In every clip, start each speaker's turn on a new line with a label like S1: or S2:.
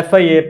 S1: FIA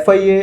S2: FIA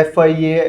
S2: FIA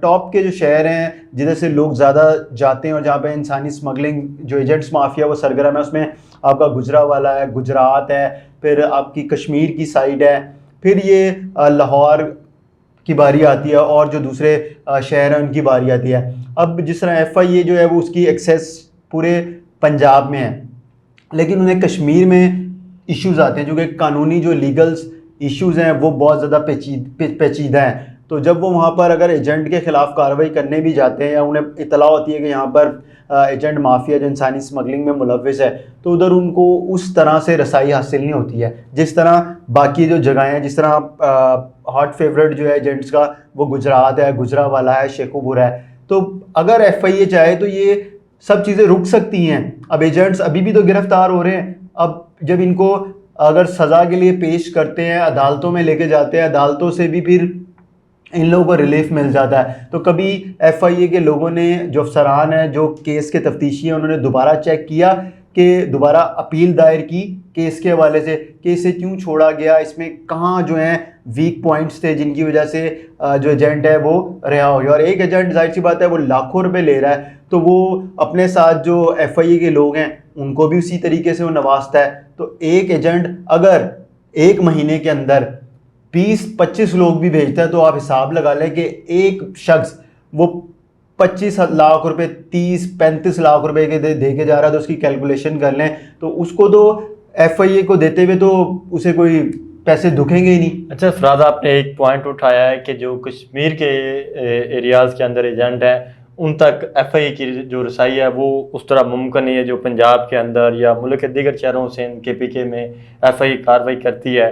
S2: top کے جو شہر ہیں جدھر سے لوگ زیادہ جاتے ہیں اور جہاں پہ انسانی اسمگلنگ جو ایجنٹس مافیا وہ سرگرم ہے، اس میں آپ کا گجرانوالہ ہے، گجرات ہے، پھر آپ کی کشمیر کی سائڈ ہے، پھر یہ لاہور کی باری آتی ہے، اور جو دوسرے شہر ہیں ان کی باری آتی ہے۔ اب جس طرح ایف آئی اے جو ہے وہ اس کی ایکسیس پورے پنجاب میں ہے، لیکن انہیں کشمیر میں ایشوز آتے ہیں جو کہ قانونی جو لیگلز ایشوز ہیں وہ بہت زیادہ پیچیدہ ہیں۔ تو جب وہ وہاں پر اگر ایجنٹ کے خلاف کارروائی کرنے بھی جاتے ہیں یا انہیں اطلاع ہوتی ہے کہ یہاں پر ایجنٹ مافیا جو انسانی اسمگلنگ میں ملوث ہے، تو ادھر ان کو اس طرح سے رسائی حاصل نہیں ہوتی ہے جس طرح باقی جو جگہیں ہیں، جس طرح ہاٹ فیوریٹ جو ہے ایجنٹس کا وہ گجرات ہے، گجرانوالہ ہے، شیخوپور ہے۔ تو اگر ایف آئی اے چاہے تو یہ سب چیزیں رک سکتی ہیں۔ اب ایجنٹس ابھی بھی تو گرفتار ہو رہے ہیں، اب جب ان کو اگر سزا کے لیے پیش کرتے ہیں، عدالتوں میں لے کے جاتے ہیں، عدالتوں سے بھی پھر ان لوگوں کو ریلیف مل جاتا ہے۔ تو کبھی ایف آئی اے کے لوگوں نے، جو افسران ہیں، جو کیس کے تفتیشی ہیں، انہوں نے دوبارہ چیک کیا کہ دوبارہ اپیل دائر کی کیس کے حوالے سے کہ اسے کیوں چھوڑا گیا، اس میں کہاں جو ہیں ویک پوائنٹس تھے جن کی وجہ سے جو ایجنٹ ہے وہ رہا ہو گیا۔ اور ایک ایجنٹ ظاہر سی بات ہے وہ لاکھوں روپے لے رہا ہے، تو وہ اپنے ساتھ جو ایف آئی اے کے لوگ ہیں ان کو بھی اسی طریقے سے وہ نوازتا ہے۔ تو ایک ایجنٹ اگر ایک مہینے کے اندر 20-25 لوگ بھی بھیجتا ہے تو آپ حساب لگا لیں کہ ایک شخص وہ 25 لاکھ روپے 30-35 لاکھ روپے کے دے کے جا رہا ہے، تو اس کی کیلکولیشن کر لیں تو اس کو تو ایف آئی اے کو دیتے ہوئے تو اسے کوئی پیسے دکھیں گے ہی نہیں۔
S1: اچھا افراد، آپ نے ایک پوائنٹ اٹھایا ہے کہ جو کشمیر کے ایریاز کے اندر ایجنٹ ہیں ان تک ایف آئی اے کی جو رسائی ہے وہ اس طرح ممکن نہیں ہے جو پنجاب کے اندر یا ملک کے دیگر شہروں سے کے پی کے میں ایف آئی اے کارروائی کرتی ہے۔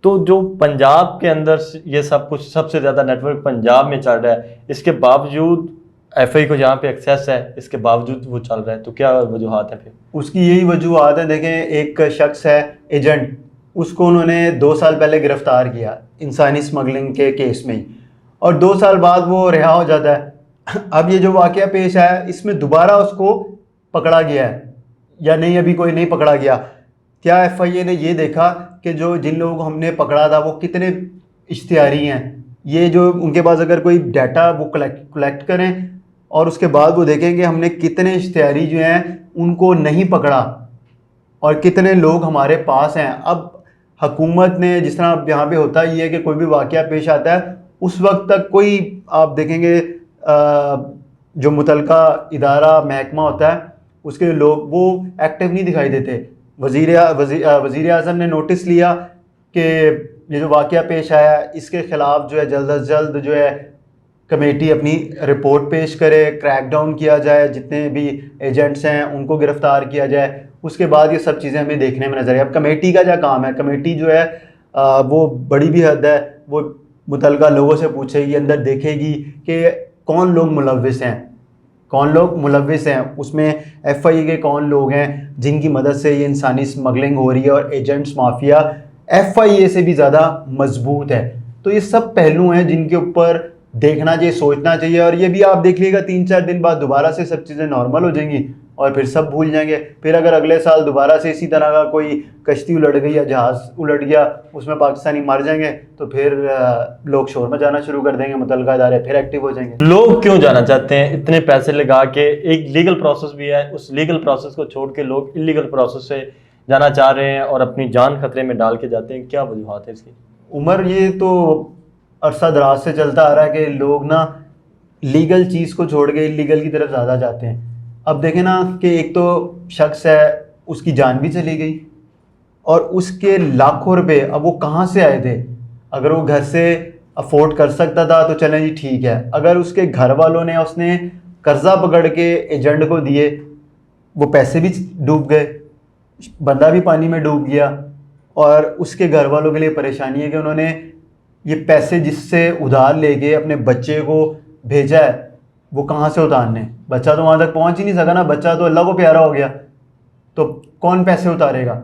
S1: تو جو پنجاب کے اندر یہ سب کچھ سب سے زیادہ نیٹ ورک پنجاب میں چل رہا ہے، اس کے باوجود ایف آئی اے کو جہاں پہ ایکسیس ہے اس کے باوجود وہ چل رہا ہے، تو کیا وجوہات ہیں پھر؟
S2: اس کی یہی وجوہات ہیں۔ دیکھیں، ایک شخص ہے ایجنٹ، اس کو انہوں نے 2 سال پہلے گرفتار کیا انسانی اسمگلنگ کے کیس میں ہی، اور 2 سال بعد وہ رہا ہو جاتا ہے۔ اب یہ جو واقعہ پیش آیا اس میں دوبارہ اس کو پکڑا گیا ہے یا نہیں، ابھی کوئی نہیں پکڑا گیا۔ کیا ایف آئی اے نے یہ دیکھا کہ جن لوگوں کو ہم نے پکڑا تھا وہ کتنے اشتہاری ہیں؟ یہ جو ان کے پاس اگر کوئی ڈیٹا وہ کلیکٹ کریں اور اس کے بعد وہ دیکھیں کہ ہم نے کتنے اشتہاری جو ہیں ان کو نہیں پکڑا اور کتنے لوگ ہمارے پاس ہیں۔ اب حکومت نے، جس طرح اب یہاں پہ ہوتا ہی ہے کہ کوئی بھی واقعہ پیش آتا ہے اس وقت تک کوئی، آپ دیکھیں گے جو متعلقہ ادارہ محکمہ ہوتا ہے اس کے لوگ وہ ایکٹیو نہیں دکھائی دیتے۔ وزیر اعظم نے نوٹس لیا کہ یہ جو واقعہ پیش آیا ہے اس کے خلاف جو ہے جلد از جلد جو ہے کمیٹی اپنی رپورٹ پیش کرے، کریک ڈاؤن کیا جائے، جتنے بھی ایجنٹس ہیں ان کو گرفتار کیا جائے۔ اس کے بعد یہ سب چیزیں ہمیں دیکھنے میں نظر آئی۔ اب کمیٹی کا کیا کام ہے؟ کمیٹی جو ہے وہ بڑی بھی حد ہے، وہ متعلقہ لوگوں سے پوچھے گی، اندر دیکھے گی کہ کون لوگ ملوث ہیں، اس میں ایف آئی اے کے کون لوگ ہیں جن کی مدد سے یہ انسانی اسمگلنگ ہو رہی ہے، اور ایجنٹس مافیا ایف آئی اے سے بھی زیادہ مضبوط ہے۔ تو یہ سب پہلو ہیں جن کے اوپر دیکھنا چاہیے، سوچنا چاہیے، اور یہ بھی آپ دیکھ لیے گا 3-4 دن بعد دوبارہ سے سب چیزیں نارمل ہو جائیں گی اور پھر سب بھول جائیں گے۔ پھر اگر اگلے سال دوبارہ سے اسی طرح کا کوئی کشتی الٹ گئی یا جہاز الٹ گیا، اس میں پاکستانی مر جائیں گے، تو پھر لوگ شور میں جانا شروع کر دیں گے، متعلقہ ادارے پھر ایکٹیو ہو جائیں گے۔
S1: لوگ کیوں جانا چاہتے ہیں؟ اتنے پیسے لگا کے ایک لیگل پروسیس بھی ہے، اس لیگل پروسیس کو چھوڑ کے لوگ انلیگل پروسیس سے جانا چاہ رہے ہیں اور اپنی جان خطرے میں ڈال کے جاتے ہیں۔ کیا وجوہات ہے اس کی؟
S2: عمر، یہ تو عرصہ دراز سے چلتا آ رہا ہے کہ لوگ نا لیگل چیز کو چھوڑ کے انلیگل کی طرف زیادہ جاتے ہیں۔ اب دیکھیں نا کہ ایک تو شخص ہے، اس کی جان بھی چلی گئی اور اس کے لاکھوں روپے اب وہ کہاں سے آئے تھے؟ اگر وہ گھر سے افورڈ کر سکتا تھا تو چلیں جی ٹھیک ہے، اگر اس کے گھر والوں نے اس نے قرضہ پکڑ کے ایجنٹ کو دیے، وہ پیسے بھی ڈوب گئے، بندہ بھی پانی میں ڈوب گیا، اور اس کے گھر والوں کے لیے پریشانی ہے کہ انہوں نے یہ پیسے جس سے ادھار لے کے اپنے بچے کو بھیجا ہے وہ کہاں سے اتارنے؟ بچہ تو وہاں تک پہنچ ہی نہیں سکا نا، بچہ تو اللہ کو پیارا ہو گیا، تو کون پیسے اتارے گا؟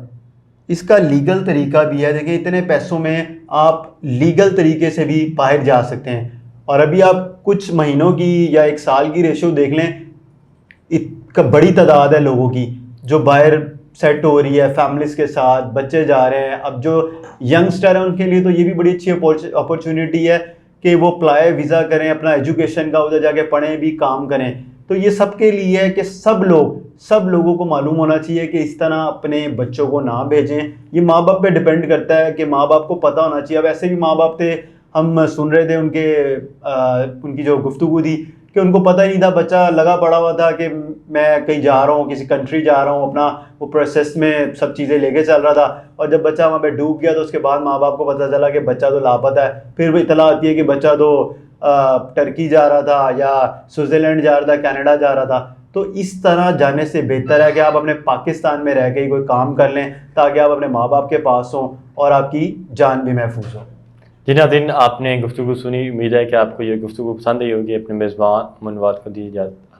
S2: اس کا لیگل طریقہ بھی ہے۔ دیکھیں، اتنے پیسوں میں آپ لیگل طریقے سے بھی باہر جا سکتے ہیں، اور ابھی آپ کچھ مہینوں کی یا 1 سال کی ریشو دیکھ لیں، بڑی تعداد ہے لوگوں کی جو باہر سیٹ ہو رہی ہے فیملیز کے ساتھ، بچے جا رہے ہیں۔ اب جو ینگسٹر ہیں ان کے لیے تو یہ بھی بڑی اچھی اپرچونٹی ہے کہ وہ اپلائی ویزا کریں اپنا ایجوکیشن کا, ادھر جا کے پڑھیں بھی کام کریں. تو یہ سب کے لیے ہے کہ سب لوگوں کو معلوم ہونا چاہیے کہ اس طرح اپنے بچوں کو نہ بھیجیں. یہ ماں باپ پہ ڈپینڈ کرتا ہے کہ ماں باپ کو پتہ ہونا چاہیے. اب ایسے بھی ماں باپ تھے, ہم سن رہے تھے ان کی جو گفتگو تھی کہ ان کو پتہ ہی نہیں تھا, بچہ لگا پڑا ہوا تھا کہ میں کہیں جا رہا ہوں, کسی کنٹری جا رہا ہوں, اپنا وہ پروسیس میں سب چیزیں لے کے چل رہا تھا. اور جب بچہ وہاں پہ ڈوب گیا تو اس کے بعد ماں باپ کو پتہ چلا کہ بچہ تو لاپتہ ہے. پھر وہ اطلاع آتی ہے کہ بچہ تو ٹرکی جا رہا تھا یا سوئٹزرلینڈ جا رہا تھا, کینیڈا جا رہا تھا. تو اس طرح جانے سے بہتر ہے کہ آپ اپنے پاکستان میں رہ کے ہی کوئی کام کر لیں تاکہ آپ اپنے ماں باپ کے پاس ہوں اور آپ کی جان بھی محفوظ ہو.
S1: جی ناظرین, آپ نے گفتگو سنی, امید ہے کہ آپ کو یہ گفتگو پسند آئی ہوگی. اپنے میزبان منواد کو دی اجازت.